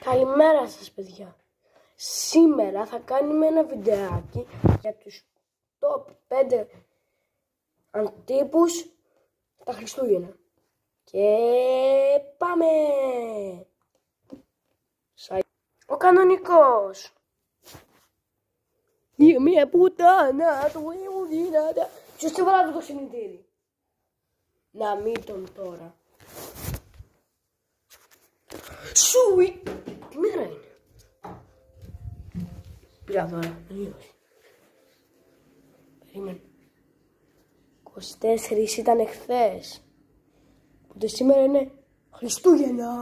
Καλημέρα σας παιδιά. Σήμερα θα κάνουμε ένα βιντεάκι για τους top 5 αντίπους τα Χριστούγεννα. Και πάμε! Ο κανονικός. Για μια πουτάνα του Ιουδίνατα. Ποιος τι βάλατε το ξυπνητήρι? Να μην τον τώρα. Σουι! Τι μέρα είναι? Πήρα τώρα. Περίμενε. 24 ήταν εχθές. Οπότε σήμερα είναι Χριστούγεννα.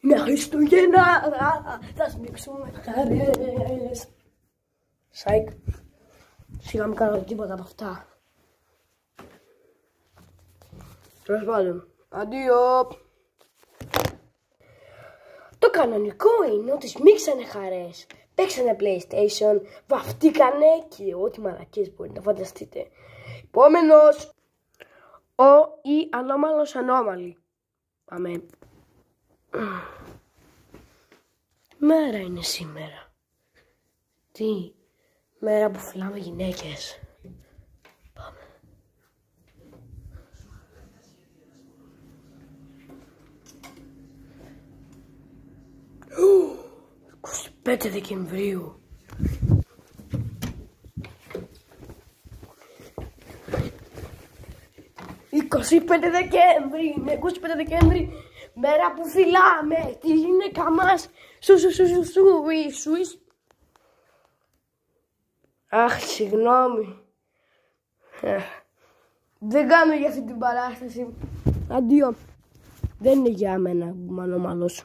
Είναι Χριστούγεννα. Θα σμίξουμε χαρές. Σάικ. Σιγά μην κάνω τίποτα από αυτά. Τέλος πάντων. Αντίο. Το κανονικό είναι ότι σμίξανε χαρές. Παίξανε PlayStation. Βαφτήκανε και ό,τι μαλακίες μπορείτε να φανταστείτε. Επόμενος. Ο ή ανώμαλος ανώμαλη. Πάμε. Μέρα είναι σήμερα. Τι? Μέρα που φυλάμε γυναίκες. Πάμε. 25 Δεκεμβρίου. Είναι 25 Δεκέμβρη, μέρα που φυλάμε τη γυναίκα μας. Αχ, συγγνώμη. Δεν κάνω για αυτή την παράσταση. Αντίο. Δεν είναι για μένα που είμαι ανώμαλος.